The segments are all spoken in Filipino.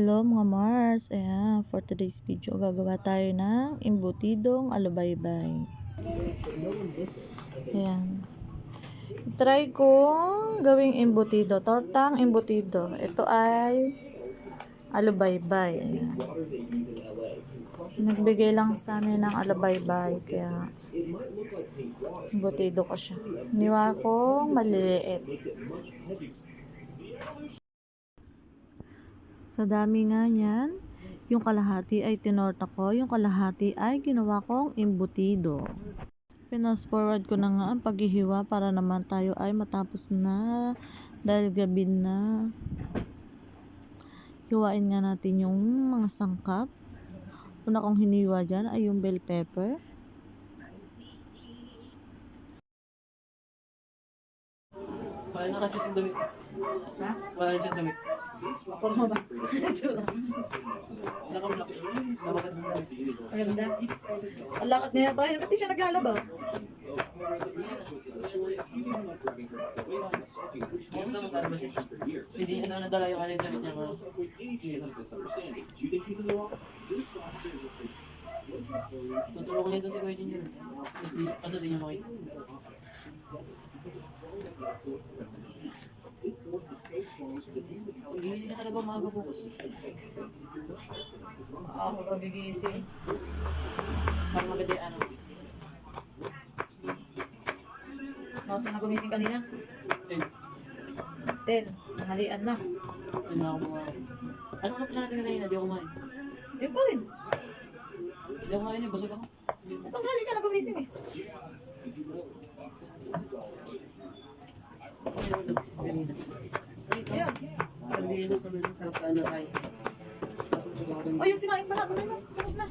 Hello mga Mars, ayan, for today's video gagawa tayo ng embutidong alubaybay. Ayan, try kong gawing embutido, tortang embutido. Ito ay alubaybay. Ayan. Nagbigay lang sa amin ng alubaybay, kaya embutido ko siya. Niwa kong maliliit. Sa dami nga niyan, yung kalahati ay tinorta ko, yung kalahati ay ginawa kong embutido. Pinas forward ko na nga ang paghihiwa para naman tayo ay matapos na dahil gabi na. Hiwain nga natin yung mga sangkap. Una kong hiniwa dyan ay yung bell pepper. Wala na kasi siyang damit. Ha? Wala na siyang damit. Forma ba? Nakamlak. Nabakat mo na. Maganda. Ang lakad niya tayo. Ba't di siya naglalaba? Bukas na magkano ba siya? Hindi niya na nadala yung kanyang damit niya. Tutulong ko niya doon si Kuya Jin yun. Basta di niya makita. Gigising na talaga umaga bukas. Ako ba gigising? Para maganda yung ano. Saan na gumising kanina? 10. 10. Nangalian na. Hindi na ako kumain. Ano na pala natin kanina? Di ako kumain. Yun pa rin. Hindi ako kumain eh. Busog ako. Tanghali ka na gumising eh. Kanina. Ayan. Kanina sa mga sarap ka na kain. Busog ako O yung sinaing pala. Ano mo? Sarap na.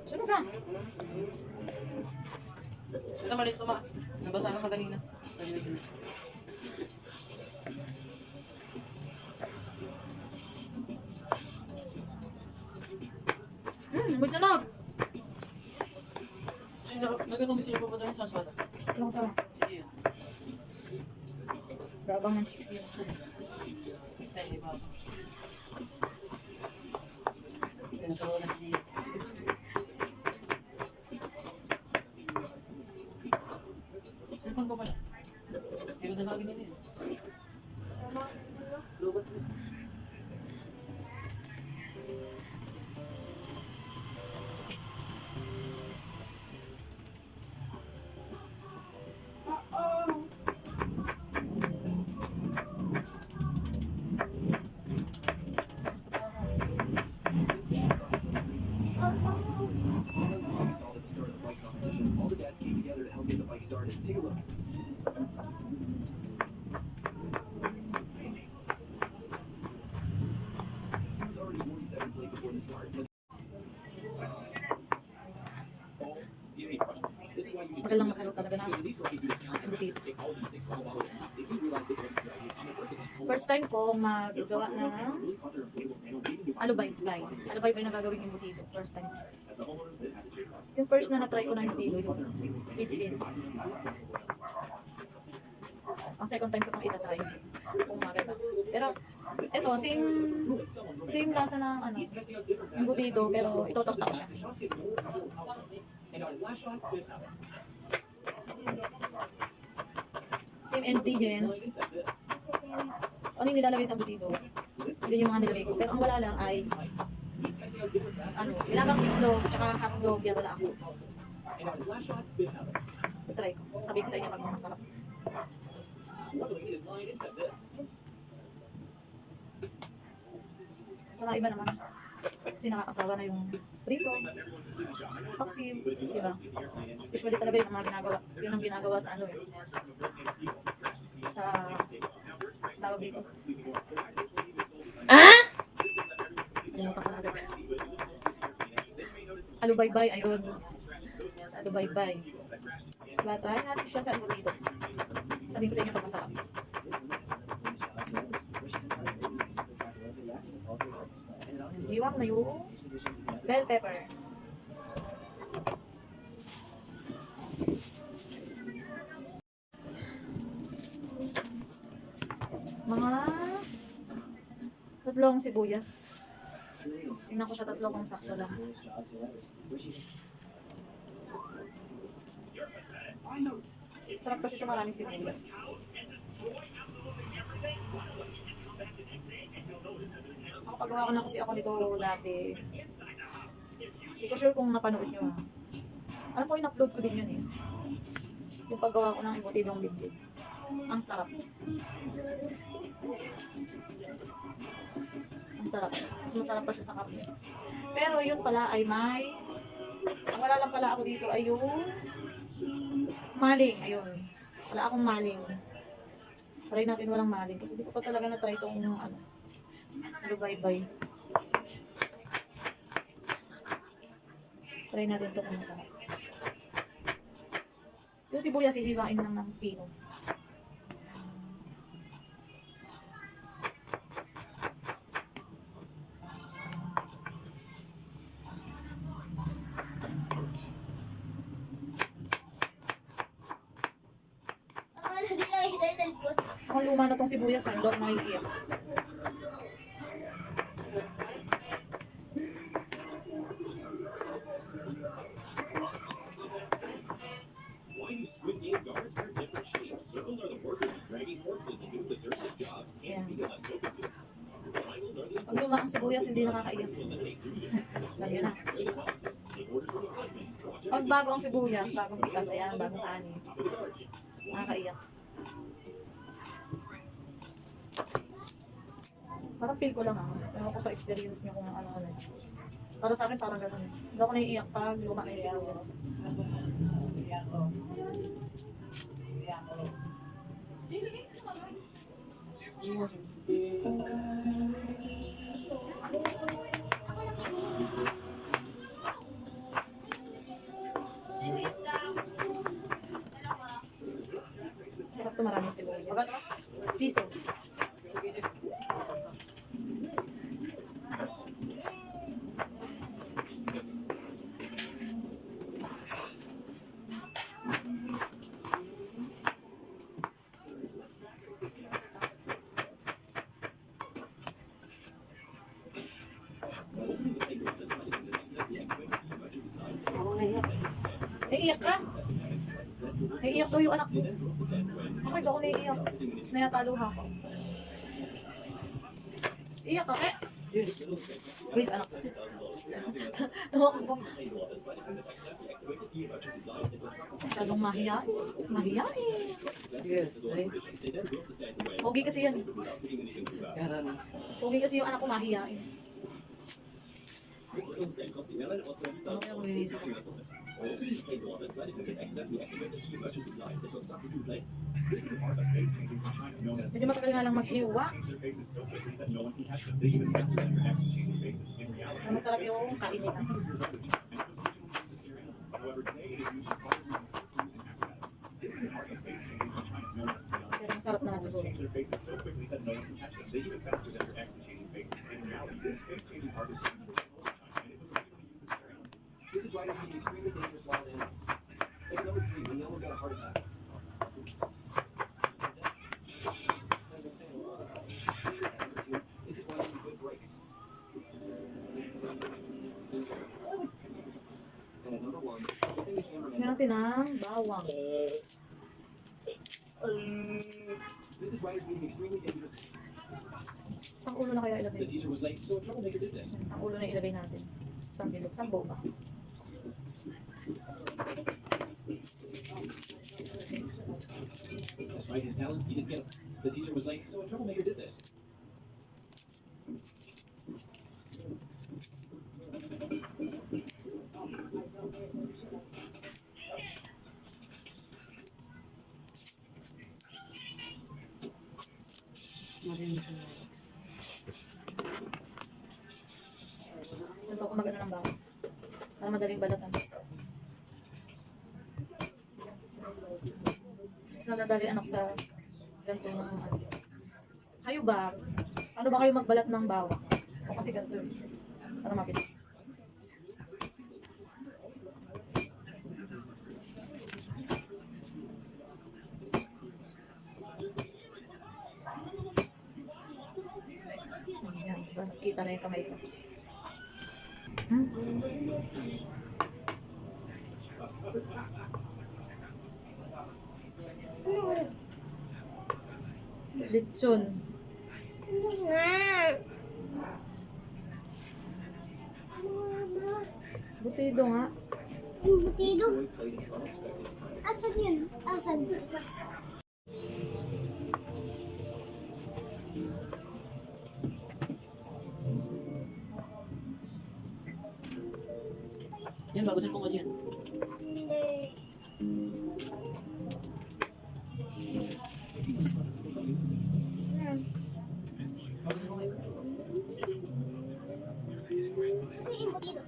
Sunog ka. Ito malis tuma. Nabasa ka kanina. May sunog. Nagkatong bisyo pa ba tayo sa aswata? Anong sarap? Hindi yun. Gabang ng chicks yun. Style ni Papa. Pinasaro na si Dia. Cellphone ko pala. Hindi ko dalagin yun eh. Lubat mo. All the dads came together to help get the bike started. Take a look. It was already 40 seconds late before the start. Magalang makaro talaga na. Embutido. First time ko magagawa ng alubaybay. Alubaybay na gagawing embutido. First time. Yung first na na-try ko na embutido, yung itlin. Ang second time ko pang itatry. Kung maganda. Pero, ito, same lasa ng embutido, pero itotok ko siya. Same ingredients. Ano yung nilalagay sa embutido? Hindi yung mga nilalagay ko. Pero ang wala lang ay nilagang itlog, tsaka hotdog, yan wala ako. Try ko. Sabihin ko sa inyo pag masarap. Wala iba naman. Kasi nakakasawa na yung prito, paksiw, diba? Usually talaga yung mga ginagawa. Yun ang ginagawa sa sa tawag dito. Alubaybay, ayun. Sa alubaybay. Try natin siya sa embutido. Sabihin ko sa inyo pag masarap. Iwang na yung bell pepper. Mga tatlong sibuyas. Tingnan ko sa tatlo kung sakto lang. Sarap kasi ito maraming sibuyas. Nakapagawa ko na kasi ako nito dati. Hindi ko sure kung napanood nyo ha. Alam ko in-upload ko din yun eh. Yung paggawa ko ng embutidong bibig. Ang sarap. Ang sarap. Mas masarap pa siya sa kape. Pero yun pala ay may... Ang wala lang pala ako dito ay yung... maling. Ayun. Wala akong maling. Try natin walang maling. Kasi di ko pa talaga na-try itong ano. Lubaybay. Try natin ito kung masarap. Yung sibuyas, hihiwain lang ng pino. Hindi nakikita yung lalipot. Ang luma na tong sibuyas, hindi ako makikiyak. Why do Squid Game guards wear different shapes? Circles are the workers dragging corpses and doing the dirtiest jobs. Can't Yeah. speak unless spoken to. Triangles are the Pag luma ang sibuyas, hindi nakakaiyak. Alam yun na. Pag bago ang sibuyas, bagong pitas, ayan, bagong kanin. Nakakaiyak. Parang feel ko lang ako. Ewan ko sa experience niyo kung ano-ano. Para sa akin, parang gano'n. Hindi ako naiiyak pag luma na yung sibuyas. Sarap to, maraming sibuyas. Magkano? Piso. Naiiyak ka? Naiiyak daw yung anak mo. Ako hindi ako naiiyak. Tapos nayataluha ko. Iyak ka, eh? Wait, anak ko. Tawag ko. Masyadong mahiyain. Mahiyain. Yes, right? Pogi kasi yan. Karan. Pogi kasi yung anak ko mahiyain. Ano kaya maglilisip ko? Medyo matagal nga lang maghiwa. Masarap yung kain nila. Pero masarap naman siguro. This is why it's an extremely dangerous wild animal. Like number 3, when Noah got a heart attack. This is why you need good brakes. And at number 1, getting the cameraman. Tingnan natin ang bawang. This is why it's an extremely dangerous. Isang ulo na kaya The ilagay. teacher was late, so a troublemaker did this. Isang ulo na ilagay natin. Isang bilog. Isang boba. Despite his talent, he didn't get it. The teacher was late, so a troublemaker did this. Ito ako mag-ano ng bawang. Para madaling balatan. Mas nadadali anak sa ganito ng ano. Kayo ba? Ano ba kayo magbalat ng bawang? O kasi ganito eh. Para mabilis. Kita na yung kamay ko. Lechon. Butido nga. Yung butido. Asan yun? Asan? Yan, bago cellphone ko yan. Hindi. Kasi yung butido.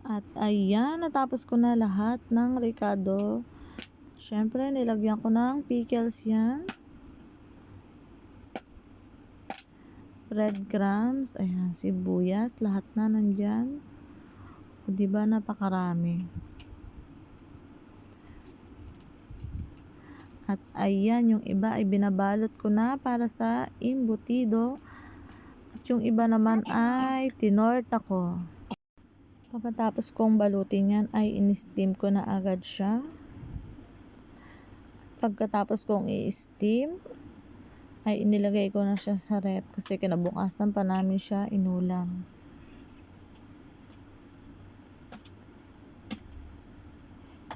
At ayan, natapos ko na lahat ng ricado. Siyempre, nilagyan ko ng pickles yan. Breadcrumbs, ayan, sibuyas, lahat na nandyan. O, diba, napakarami. At ayan, yung iba ay binabalot ko na para sa embutido. At yung iba naman ay tinorta ko. Pagkatapos kong balutin yan ay in-steam ko na agad siya. At pagkatapos kong i-steam ay inilagay ko na siya sa ref kasi kinabukasan pa namin siya inulam.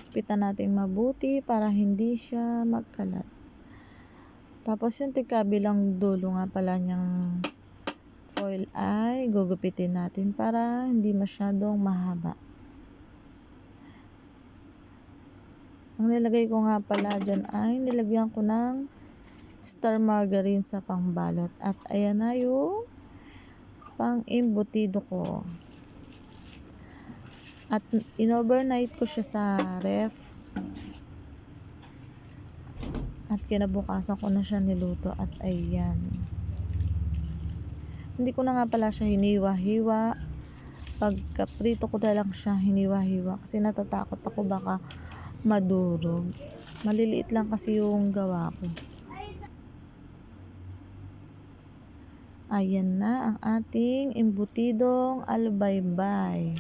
Ipitan natin mabuti para hindi siya magkalat. Tapos yung tigkabilang dulo nga pala niyang foil ay gugupitin natin para hindi masyadong mahaba. Ang nilagay ko nga pala dyan ay nilagyan ko ng star margarine sa pangbalot. At ayan na yung pang-embutido ko. At in-overnight ko siya sa ref. At kinabukasan ko na siya niluto. At ayan. Hindi ko na nga pala siya hiniwa-hiwa. Pagka-prito ko na lang siya hiniwa-hiwa. Kasi natatakot ako baka madurog. Maliliit lang kasi yung gawa ko. Ayan na ang ating embutidong albaybay.